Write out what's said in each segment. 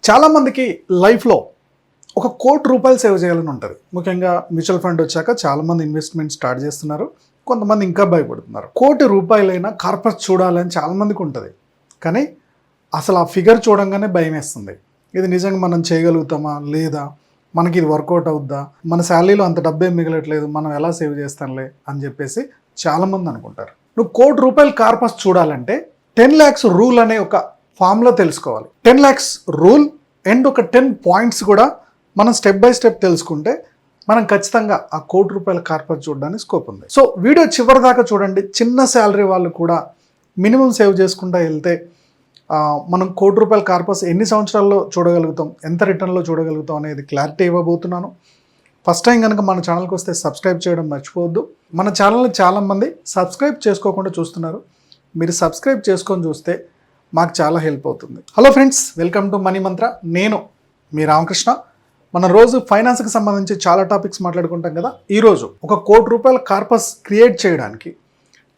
చాలామందికి లైఫ్లో ఒక ₹1,00,00,000 సేవ్ చేయాలని ఉంటుంది. ముఖ్యంగా మ్యూచువల్ ఫండ్ వచ్చాక చాలామంది ఇన్వెస్ట్మెంట్ స్టార్ట్ చేస్తున్నారు. కొంతమంది ఇంకా భయపడుతున్నారు. ₹1,00,00,000 కార్పస్ చూడాలని చాలామందికి ఉంటుంది. కానీ అసలు ఆ ఫిగర్ చూడంగానే భయం వేస్తుంది. ఇది నిజంగా మనం చేయగలుగుతామా లేదా, మనకి ఇది వర్కౌట్ అవుద్దా, మన శాలరీలో అంత డబ్బేం మిగలట్లేదు, మనం ఎలా సేవ్ చేస్తాంలే అని చెప్పేసి చాలామంది అనుకుంటారు. నువ్వు ₹1,00,00,000 కార్పస్ చూడాలంటే 10 lakhs రూల్ అనే ఒక ఫామ్లో తెలుసుకోవాలి. 10 lakhs రూల్ అండ్ ఒక 10 పాయింట్స్ కూడా మనం స్టెప్ బై స్టెప్ తెలుసుకుంటే మనం ఖచ్చితంగా ఆ ₹1,00,00,000 కార్పస్ చూడడానికి స్కోప్ ఉంది. సో వీడియో చివరి దాకా చూడండి. చిన్న శాలరీ వాళ్ళు కూడా మినిమం సేవ్ చేసుకుంటూ వెళ్తే మనం ₹1,00,00,000 కార్పస్ ఎన్ని సంవత్సరాల్లో చూడగలుగుతాం, ఎంత రిటర్న్లో చూడగలుగుతాం అనేది క్లారిటీ ఇవ్వబోతున్నాను. ఫస్ట్ టైం కనుక మన ఛానల్కి వస్తే సబ్స్క్రైబ్ చేయడం మర్చిపోవద్దు. మన ఛానల్ని చాలామంది సబ్స్క్రైబ్ చేసుకోకుండా చూస్తున్నారు. మీరు సబ్స్క్రైబ్ చేసుకొని చూస్తే మాకు చాలా హెల్ప్ అవుతుంది. Hello friends, welcome to money మంత్ర. నేను మీ రామకృష్ణ. మనం రోజు ఫైనాన్స్కి సంబంధించి చాలా టాపిక్స్ మాట్లాడుకుంటాం కదా. ఈరోజు ఒక ₹1,00,00,000 కార్పస్ క్రియేట్ చేయడానికి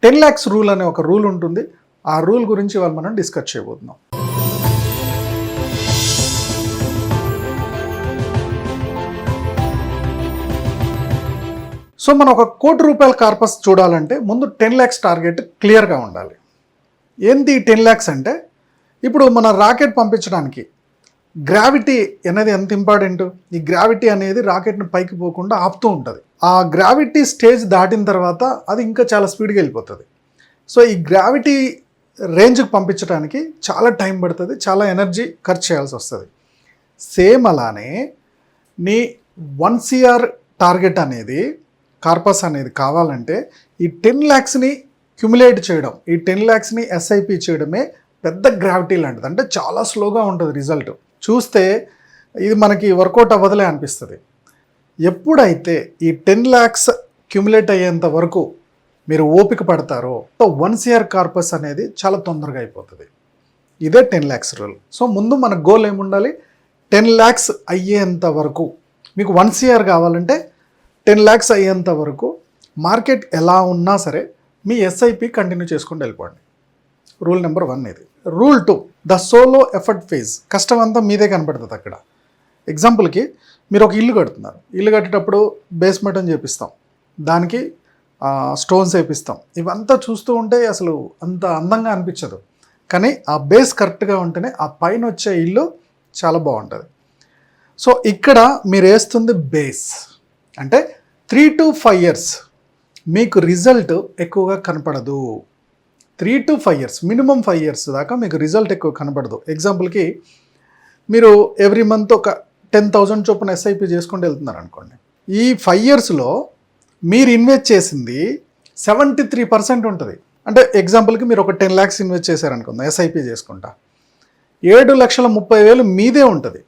10 lakhs రూల్ అనే ఒక రూల్ ఉంటుంది. ఆ రూల్ గురించి వాళ్ళు మనం డిస్కస్ చేయబోతున్నాం. సో మనం ఒక ₹1,00,00,000 కార్పస్ చూడాలంటే ముందు 10 lakhs టార్గెట్ క్లియర్గా ఉండాలి. ఏంటి 10 lakhs అంటే, ఇప్పుడు మన రాకెట్ పంపించడానికి గ్రావిటీ అనేది ఎంత ఇంపార్టెంట్. ఈ గ్రావిటీ అనేది రాకెట్ని పైకి పోకుండా ఆపుతూ ఉంటుంది. ఆ గ్రావిటీ స్టేజ్ దాటిన తర్వాత అది ఇంకా చాలా స్పీడ్గా వెళ్ళిపోతుంది. సో ఈ గ్రావిటీ రేంజ్కి పంపించడానికి చాలా టైం పడుతుంది, చాలా ఎనర్జీ ఖర్చు చేయాల్సి వస్తుంది. సేమ్ అలానే నీ 1 crore టార్గెట్ అనేది, కార్పస్ అనేది కావాలంటే ఈ 10 lakhsని క్యుములేట్ చేయడం, ఈ 10 lakhsని SIP చేయడమే పెద్ద గ్రావిటీ లాంటిది. అంటే చాలా స్లోగా ఉంటుంది రిజల్ట్. చూస్తే ఇది మనకి వర్కౌట్ అవ్వదులే అనిపిస్తుంది. ఎప్పుడైతే ఈ 10 lakhs క్యుములేట్ అయ్యేంత వరకు మీరు ఓపిక పడతారో 1 crore కార్పస్ అనేది చాలా తొందరగా అయిపోతుంది. ఇదే 10 lakhs రూల్. సో ముందు మన గోల్ ఏముండాలి, 10 lakhs అయ్యేంత వరకు. మీకు 1 crore కావాలంటే 10 lakhs అయ్యేంత వరకు మార్కెట్ ఎలా ఉన్నా సరే మీ SIP కంటిన్యూ చేసుకుంటూ వెళ్ళిపోండి. రూల్ నెంబర్ 1 ఇది. Rule 2, the solo effort phase. కష్టం అంతా మీదే కనపడుతుంది అక్కడ. ఎగ్జాంపుల్కి మీరు ఒక ఇల్లు కడుతున్నారు. ఇల్లు కట్టేటప్పుడు బేస్మెంట్ అని చేపిస్తాం, దానికి స్టోన్స్ వేపిస్తాం. ఇవంతా చూస్తూ ఉంటే అసలు అంత అందంగా అనిపించదు. కానీ ఆ బేస్ కరెక్ట్గా ఉంటేనే ఆ పైన వచ్చే ఇల్లు చాలా బాగుంటుంది. సో ఇక్కడ మీరు వేస్తుంది బేస్. అంటే 3 to 5 years మీకు రిజల్ట్ ఎక్కువగా కనపడదు. 3 to 5 years, మినిమం 5 years దాకా మీకు రిజల్ట్ ఎక్కువ కనపడదు. ఎగ్జాంపుల్కి మీరు ఎవ్రీ మంత్ ఒక 10,000 చొప్పున SIP చేసుకుంటూ వెళ్తున్నారు అనుకోండి. ఈ 5 yearsలో మీరు ఇన్వెస్ట్ చేసింది 73% ఉంటుంది. అంటే ఎగ్జాంపుల్కి మీరు ఒక 10 lakhs ఇన్వెస్ట్ చేశారనుకుందాం SIP చేసుకుంటా, 7,30,000 మీదే ఉంటుంది.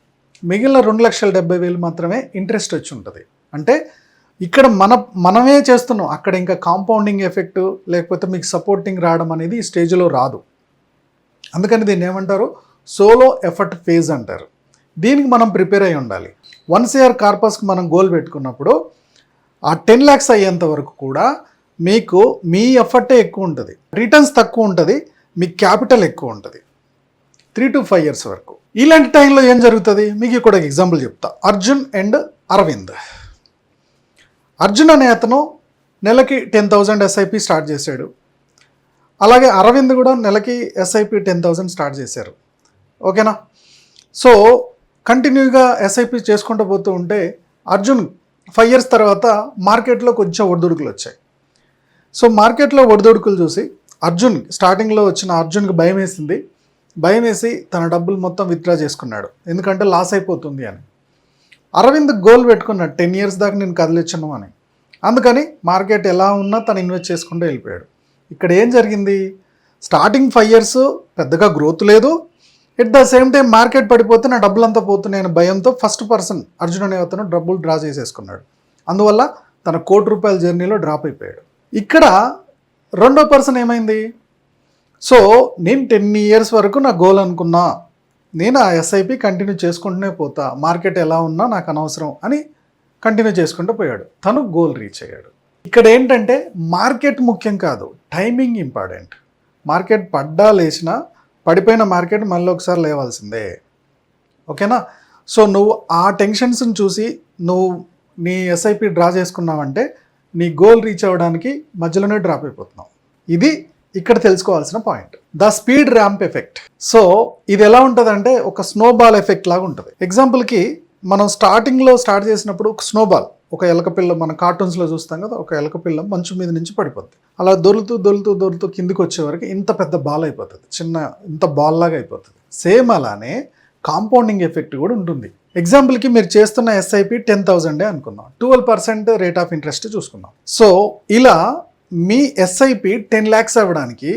మిగిలిన 2,70,000 మాత్రమే ఇంట్రెస్ట్ వచ్చి ఉంటుంది. అంటే ఇక్కడ మనమే చేస్తున్నాం. అక్కడ ఇంకా కాంపౌండింగ్ ఎఫెక్ట్ లేకపోతే మీకు సపోర్టింగ్ రావడం అనేది ఈ స్టేజ్లో రాదు. అందుకని దీన్ని ఏమంటారు, సోలో ఎఫర్ట్ ఫేజ్ అంటారు. దీనికి మనం ప్రిపేర్ అయి ఉండాలి. 1 crore కార్పస్కి మనం గోల్ పెట్టుకున్నప్పుడు ఆ 10 lakhs అయ్యేంత వరకు కూడా మీకు మీ ఎఫర్టే ఎక్కువ ఉంటుంది, రిటర్న్స్ తక్కువ ఉంటుంది, మీ క్యాపిటల్ ఎక్కువ ఉంటుంది 3 to 5 years వరకు. ఇలాంటి టైంలో ఏం జరుగుతుంది మీకు ఇక్కడ ఎగ్జాంపుల్ చెప్తా. అర్జున్ అండ్ అరవింద్. అర్జున్ అనే అతను నెలకి 10,000 SIP స్టార్ట్ చేశాడు. అలాగే అరవింద్ కూడా నెలకి SIP 10,000 స్టార్ట్ చేశారు. ఓకేనా. సో కంటిన్యూగా SIP చేసుకుంటూ పోతూ ఉంటే అర్జున్ 5 years తర్వాత మార్కెట్లో కొంచెం ఒడిదుడుకులు వచ్చాయి. సో మార్కెట్లో ఒడిదుడుకులు చూసి అర్జున్, స్టార్టింగ్లో వచ్చిన అర్జున్కి భయం వేసింది. భయం వేసి తన డబ్బులు మొత్తం విత్డ్రా చేసుకున్నాడు, ఎందుకంటే లాస్ అయిపోతుంది అని. అరవింద్ గోల్ పెట్టుకున్నాడు 10 years దాకా నేను కదిలించను అని. అందుకని మార్కెట్ ఎలా ఉన్నా తను ఇన్వెస్ట్ చేసుకుంటూ వెళ్ళిపోయాడు. ఇక్కడ ఏం జరిగింది, స్టార్టింగ్ 5 years పెద్దగా గ్రోత్ లేదు. At the same time market పడిపోతే నా డబ్బులంతా పోతున్నాయని భయంతో ఫస్ట్ పర్సన్ అర్జున్ అనే అతను డబ్బులు డ్రా చేసేసుకున్నాడు. అందువల్ల తన ₹1,00,00,000 జర్నీలో డ్రాప్ అయిపోయాడు. ఇక్కడ రెండో పర్సన్ ఏమైంది, సో నేను 10 years వరకు నా గోల్ అనుకున్నా, నేను ఆ SIP కంటిన్యూ చేసుకుంటూనే పోతా, మార్కెట్ ఎలా ఉన్నా నాకు అనవసరం అని కంటిన్యూ చేసుకుంటూ పోయాడు. తను గోల్ రీచ్ అయ్యాడు. ఇక్కడ ఏంటంటే మార్కెట్ ముఖ్యం కాదు, టైమింగ్ ఇంపార్టెంట్. మార్కెట్ పడ్డా లేచినా పడిపోయిన మార్కెట్ మళ్ళీ ఒకసారి లేవాల్సిందే. ఓకేనా? సో నువ్వు ఆ టెన్షన్స్ని చూసి నువ్వు నీ ఎస్ఐపి డ్రా చేసుకున్నావంటే నీ గోల్ రీచ్ అవ్వడానికి మధ్యలోనే డ్రాప్ అయిపోతున్నావు. ఇది ఇక్కడ తెలుసుకోవాల్సిన point, the speed ramp effect. So ఇది ఎలా ఉంటుందంటే ఒక స్నోబాల్ ఎఫెక్ట్ లాగా ఉంటుంది. ఎగ్జాంపుల్కి మనం స్టార్టింగ్లో స్టార్ట్ చేసినప్పుడు ఒక స్నోబాల్, ఒక ఎలకపిల్ల మన కార్టూన్స్లో చూస్తాం కదా, ఒక ఎలకపిల్ల మంచు మీద నుంచి పడిపోద్ది. అలా దొరులుతూ కిందికి వచ్చే వరకు ఇంత పెద్ద బాల్ అయిపోతుంది, ఇంత బాల్ లాగా అయిపోతుంది. సేమ్ అలానే కాంపౌండింగ్ ఎఫెక్ట్ కూడా ఉంటుంది. ఎగ్జాంపుల్కి మీరు చేస్తున్న ఎస్ఐపి 10,000 అనుకుందాం, 12% రేట్ ఆఫ్ ఇంట్రెస్ట్ చూసుకుందాం. సో ఇలా మీ ఎస్ఐపి 10 lakhs అవ్వడానికి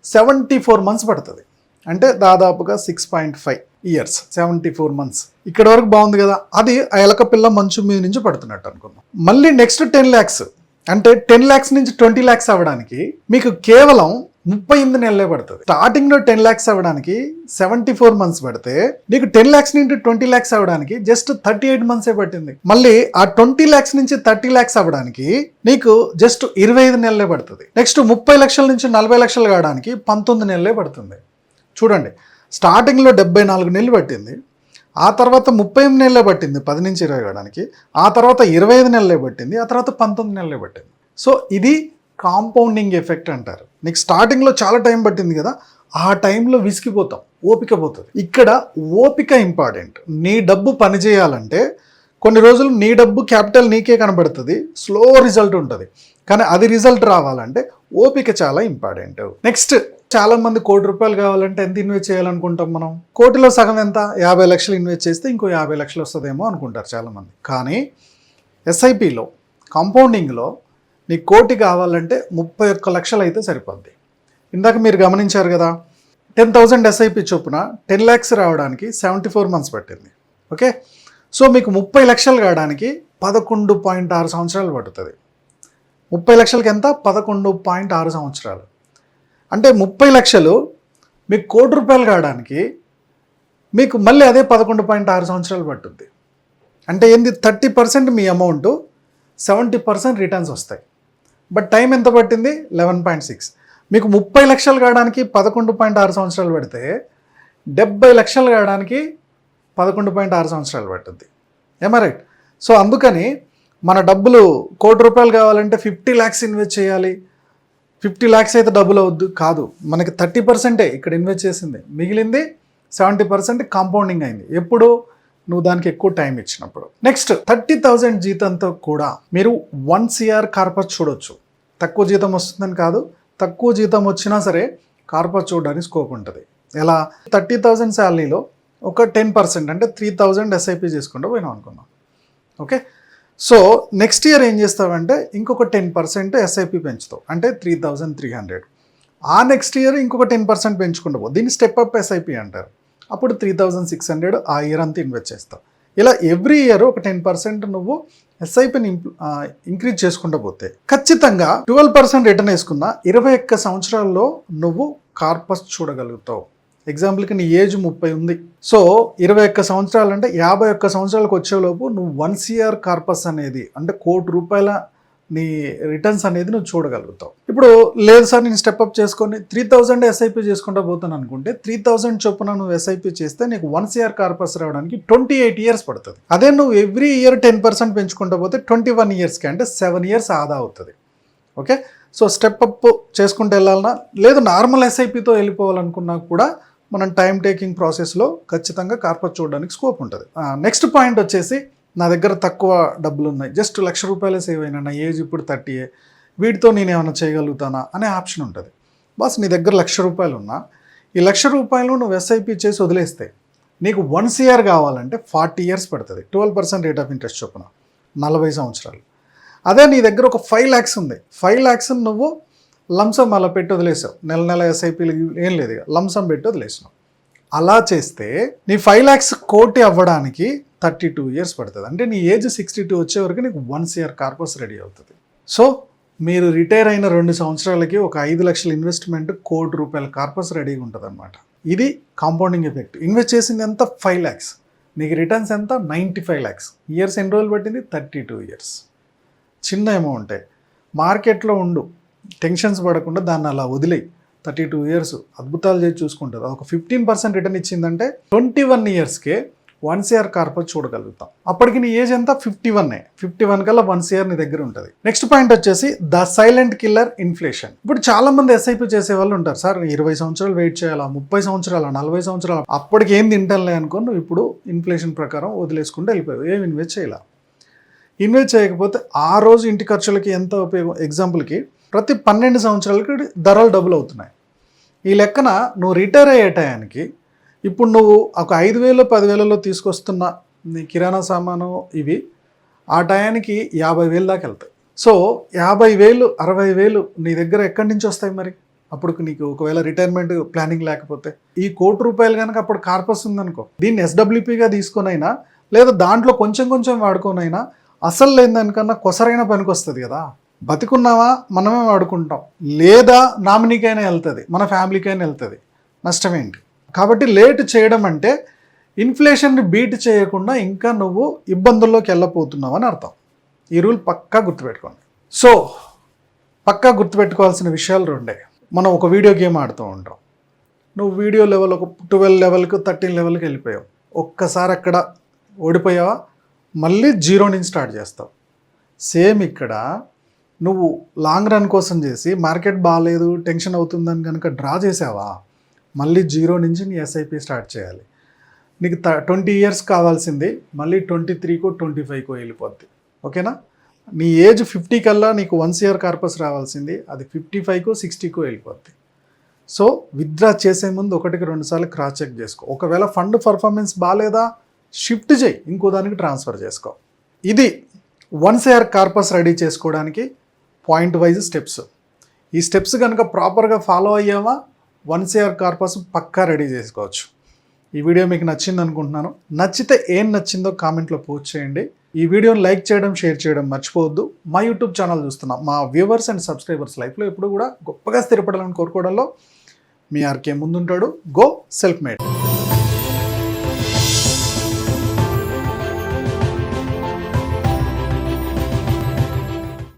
74 months పడుతుంది. అంటే దాదాపుగా 6.5 years, 74 months. ఇక్కడ వరకు బాగుంది కదా. అది ఆ ఎలకపిల్ల మంచు మీద నుంచి పడుతున్నట్టు అనుకుందాం. మళ్ళీ నెక్స్ట్ 10 lakhs, అంటే 10 lakhs నుంచి 20 lakhs అవ్వడానికి మీకు కేవలం 38 నెలలే పడుతుంది. స్టార్టింగ్లో 10 lakhs అవ్వడానికి 74 months పడితే నీకు 10 lakhs నుండి 20 lakhs అవ్వడానికి జస్ట్ 38 months పట్టింది. మళ్ళీ ఆ 20 lakhs నుంచి 30 lakhs అవ్వడానికి నీకు జస్ట్ 25 నెలలే పడుతుంది. నెక్స్ట్ 30 లక్షల నుంచి 40 లక్షలు కావడానికి 19 నెలలే పడుతుంది. చూడండి, స్టార్టింగ్లో 74 నెలలు పట్టింది, ఆ తర్వాత 38 నెలలే పట్టింది 10 నుంచి 20 కావడానికి, ఆ తర్వాత 25 నెలలే పట్టింది, ఆ తర్వాత 19 నెలలే పట్టింది. సో ఇది కాంపౌండింగ్ ఎఫెక్ట్ అంటారు. నీకు స్టార్టింగ్లో చాలా టైం పట్టింది కదా, ఆ టైంలో విసిగిపోతాం, ఓపిక పోతుంది. ఇక్కడ ఓపిక ఇంపార్టెంట్. నీ డబ్బు పనిచేయాలంటే కొన్ని రోజులు నీ డబ్బు క్యాపిటల్ నీకే కనబడుతుంది, స్లో రిజల్ట్ ఉంటుంది. కానీ అది రిజల్ట్ రావాలంటే ఓపిక చాలా ఇంపార్టెంట్. నెక్స్ట్, చాలామంది ₹1,00,00,000 కావాలంటే ఎంత ఇన్వెస్ట్ చేయాలనుకుంటాం మనం? కోటిలో సగం ఎంత? 50 లక్షలు ఇన్వెస్ట్ చేస్తే ఇంకో 50 లక్షలు వస్తుందేమో అనుకుంటారు చాలామంది. కానీ ఎస్ఐపిలో కాంపౌండింగ్లో నీకు 1,00,00,000 కావాలంటే 31 లక్షలు అయితే సరిపోద్ది. ఇందాక మీరు గమనించారు కదా, 10,000 ఎస్ఐపి చొప్పున 10 lakhs రావడానికి 74 months పట్టింది. ఓకే, సో మీకు 30 లక్షలు కావడానికి 11.6 సంవత్సరాలు పడుతుంది. 30 లక్షలకి ఎంత? 11.6 సంవత్సరాలు. అంటే 30 లక్షలు మీకు ₹1,00,00,000 కావడానికి మీకు మళ్ళీ అదే 11.6 సంవత్సరాలు పట్టుద్ది. అంటే ఏంది? 30% మీ అమౌంట్, 70% రిటర్న్స్ వస్తాయి. బట్ టైం ఎంత పట్టింది? 11.6. మీకు 30 లక్షలు కావడానికి 11.6 సంవత్సరాలు పడితే 70 లక్షలు కావడానికి 11.6 సంవత్సరాలు పట్టుద్ది. ఏమా రైట్? సో అందుకని మన డబ్బులు ₹1,00,00,000 కావాలంటే 50 lakhs ఇన్వెస్ట్ చేయాలి. 50 lakhs అయితే డబ్బులు అవద్దు కాదు, మనకి 30% ఇక్కడ ఇన్వెస్ట్ చేసింది, మిగిలింది 70% కాంపౌండింగ్ అయింది. ఎప్పుడు? నువ్వు దానికి ఎక్కువ టైం ఇచ్చినప్పుడు. నెక్స్ట్, 30,000 జీతంతో కూడా మీరు 1 CR కార్పస్ చూడొచ్చు. తక్కువ జీతం వస్తుందని కాదు, తక్కువ జీతం వచ్చినా సరే కార్పస్ చూడడానికి స్కోప్ ఉంటుంది. ఎలా? 30,000 శాలరీలో ఒక 10% అంటే 3,000 ఎస్ఐపి చేసుకుంటూ పోయినాం అనుకున్నాం. ఓకే, సో నెక్స్ట్ ఇయర్ ఏం చేస్తావంటే ఇంకొక 10% ఎస్ఐపి పెంచుతావు, అంటే 3,300. ఆ నెక్స్ట్ ఇయర్ ఇంకొక 10% పెంచుకుంటూ పో, దీన్ని స్టెప్ అప్ ఎస్ఐపి అంటారు. అప్పుడు 3,600 ఆ ఇయర్ అంతా ఇన్వెస్ట్ చేస్తావు. ఇలా ఎవ్రీ ఇయర్ ఒక 10% నువ్వు ఎస్ఐపిని ఇంక్రీజ్ చేసుకుంటూ పోతే ఖచ్చితంగా 12% రిటర్న్ వేసుకున్న 21 సంవత్సరాల్లో నువ్వు కార్పస్ చూడగలుగుతావు. ఎగ్జాంపుల్కి నీ ఏజ్ 30 ఉంది. సో 21 సంవత్సరాలు అంటే 51 సంవత్సరాలకు వచ్చేలోపు నువ్వు 1 CR కార్పస్ అనేది, అంటే ₹1,00,00,000 నీ రిటర్న్స్ అనేది నువ్వు చూడగలుగుతావు. ఇప్పుడు లేదు సార్, నేను స్టెప్అప్ చేసుకొని 3,000 ఎస్ఐపి చేసుకుంటూ పోతాను అనుకుంటే 3,000 చొప్పున నువ్వు ఎస్ఐపి చేస్తే నీకు 1 CR కార్పస్ రావడానికి 28 years పడుతుంది. అదే నువ్వు ఎవ్రీ ఇయర్ 10% పెంచుకుంటూ పోతే 21 yearsకి, అంటే 7 years ఆదా అవుతుంది. ఓకే, సో స్టెప్అప్ చేసుకుంటూ వెళ్ళాలన్నా లేదు నార్మల్ ఎస్ఐపితో వెళ్ళిపోవాలనుకున్నా కూడా మనం టైం టేకింగ్ ప్రాసెస్లో ఖచ్చితంగా కార్పస్ చూడడానికి స్కోప్ ఉంటుంది. నెక్స్ట్ పాయింట్ వచ్చేసి, నా దగ్గర తక్కువ డబ్బులు ఉన్నాయి, జస్ట్ ₹1,00,000 సేవ్ అయినా, నా ఏజ్ ఇప్పుడు 30, వీటితో నేను ఏమైనా చేయగలుగుతానా అనే ఆప్షన్ ఉంటుంది. బాస్, నీ దగ్గర ₹1,00,000 ఉన్నా ఈ ₹1,00,000 నువ్వు ఎస్ఐపి చేసి వదిలేస్తే నీకు 1 CR కావాలంటే 40 years పడుతుంది, 12% రేట్ ఆఫ్ ఇంట్రెస్ట్ చొప్పున 40 సంవత్సరాలు. అదే నీ దగ్గర ఒక 5 lakhs ఉంది, 5 lakhs నువ్వు లంసమ్ అలా పెట్టి వదిలేసావు, నెల ఎస్ఐపీలు ఏం లేదు, లంసమ్ పెట్టి వదిలేసినావు. అలా చేస్తే నీ 5 lakhs కోటి అవ్వడానికి 32 years పడుతుంది. అంటే నీ ఏజ్ 62 వచ్చే వరకు నీకు 1 CR కార్పస్ రెడీ అవుతుంది. సో మీరు రిటైర్ అయిన 2 సంవత్సరాలకి ఒక 5 లక్షల ఇన్వెస్ట్మెంట్ ₹1,00,00,000 కార్పస్ రెడీగా ఉంటుంది అనమాట. ఇది కాంపౌండింగ్ ఎఫెక్ట్. ఇన్వెస్ట్ చేసింది ఎంత? 5 lakhs. నీకు రిటర్న్స్ ఎంత? 95 lakhs. ఇయర్స్ ఎన్ని రోజులు పట్టింది? 32 years. చిన్న అమౌంటే. మార్కెట్లో ఉండు, టెన్షన్స్ పడకుండా దాన్ని అలా వదిలేయి. 32 years అద్భుతాలు చేసి చూసుకుంటుంది. ఒక 15% రిటర్న్ ఇచ్చిందంటే 21 yearsకే 1 CR కార్పస్ చూడగలుగుతాం. అప్పటికి నీ ఏజ్ ఎంత 51 కల్లా 1 CR నీ దగ్గర ఉంటుంది. నెక్స్ట్ పాయింట్ వచ్చేసి ద సైలెంట్ కిల్లర్ ఇన్ఫ్లేషన్. ఇప్పుడు చాలా మంది ఎస్ఐపి చేసే వాళ్ళు ఉంటారు, సార్ 20 సంవత్సరాలు వెయిట్ చేయాలా, 30 సంవత్సరాలు, 40 సంవత్సరాలు, అప్పటికి ఏం తింటానులే అనుకో నువ్వు ఇప్పుడు ఇన్ఫ్లేషన్ ప్రకారం వదిలేసుకుంటే వెళ్ళిపోయావు, ఏం ఇన్వెస్ట్ చేయాల. ఇన్వెస్ట్ చేయకపోతే ఆ రోజు ఇంటి ఖర్చులకి ఎంత ఉపయోగం? ఎగ్జాంపుల్కి ప్రతి 12 సంవత్సరాలకి ధరలు డబుల్ అవుతున్నాయి. ఈ లెక్కన నువ్వు రిటైర్ అయ్యే టయానికి ఇప్పుడు నువ్వు ఒక 5,000 10,000లో తీసుకొస్తున్న నీ కిరాణా సామాను ఇవి ఆ టయానికి 50,000 దాకా వెళ్తాయి. సో 50,000 60,000 నీ దగ్గర ఎక్కడి నుంచి వస్తాయి మరి? అప్పుడు నీకు ఒకవేళ రిటైర్మెంట్ ప్లానింగ్ లేకపోతే ఈ ₹1,00,00,000 కనుక అప్పుడు కార్పస్ ఉందనుకో, దీన్ని SWPగా తీసుకొనైనా లేదా దాంట్లో కొంచెం కొంచెం వాడుకోనైనా అసలు లేని దానికన్నా కొసరైన పనికి వస్తుంది కదా. బతికున్నావా మనమే వాడుకుంటాం, లేదా నామినీకైనా వెళ్తుంది, మన ఫ్యామిలీకైనా వెళ్తుంది, నష్టమేంటి? కాబట్టి లేట్ చేయడం అంటే ఇన్ఫ్లేషన్ని బీట్ చేయకుండా ఇంకా నువ్వు ఇబ్బందుల్లోకి వెళ్ళపోతున్నావు అని అర్థం. ఈ రూల్ పక్కా గుర్తుపెట్టుకోండి. సో పక్కా గుర్తుపెట్టుకోవాల్సిన విషయాలు రెండే. మనం ఒక వీడియో గేమ్ ఆడుతూ ఉంటాం, నువ్వు వీడియో లెవెల్ ఒక 12 లెవెల్కి 13 లెవెల్కి వెళ్ళిపోయావు, ఒక్కసారి అక్కడ ఓడిపోయావా మళ్ళీ 0 నుంచి స్టార్ట్ చేస్తావు. సేమ్ ఇక్కడ నువ్వు లాంగ్ రన్ కోసం చేసి మార్కెట్ బాగాలేదు టెన్షన్ అవుతుందని కనుక డ్రా చేసావా మళ్ళీ 0 నుంచి నీ ఎస్ఐపి స్టార్ట్ చేయాలి. నీకు 20 years కావాల్సింది మళ్ళీ 23కో 25కో వెళ్ళిపోద్ది. ఓకేనా? నీ ఏజ్ 50 కల్లా నీకు 1 CR కార్పస్ రావాల్సింది అది 55కో 60కో వెళ్ళిపోద్ది. సో విత్డ్రా చేసే ముందు 1-2 సార్లు క్రాస్ చెక్ చేసుకో. ఒకవేళ ఫండ్ పర్ఫార్మెన్స్ బాగాలేదా షిఫ్ట్ చేయి, ఇంకో దానికి ట్రాన్స్ఫర్ చేసుకో. ఇది 1 CR కార్పస్ రెడీ చేసుకోవడానికి పాయింట్ వైజ్ స్టెప్స్. ఈ స్టెప్స్ కనుక ప్రాపర్గా ఫాలో అయ్యావా 1 CR కార్పస్ పక్కా రెడీ చేసుకోవచ్చు. ఈ వీడియో మీకు నచ్చింది అనుకుంటున్నాను. నచ్చితే ఏం నచ్చిందో కామెంట్లో పోస్ట్ చేయండి. ఈ వీడియోని లైక్ చేయడం షేర్ చేయడం మర్చిపోవద్దు. మా యూట్యూబ్ ఛానల్ చూస్తున్నాం, మా వ్యూవర్స్ అండ్ సబ్స్క్రైబర్స్ లైఫ్లో ఎప్పుడు కూడా గొప్పగా స్థిరపడాలని కోరుకోవడంలో మీ ఆర్కే ముందుంటాడు. Go self made.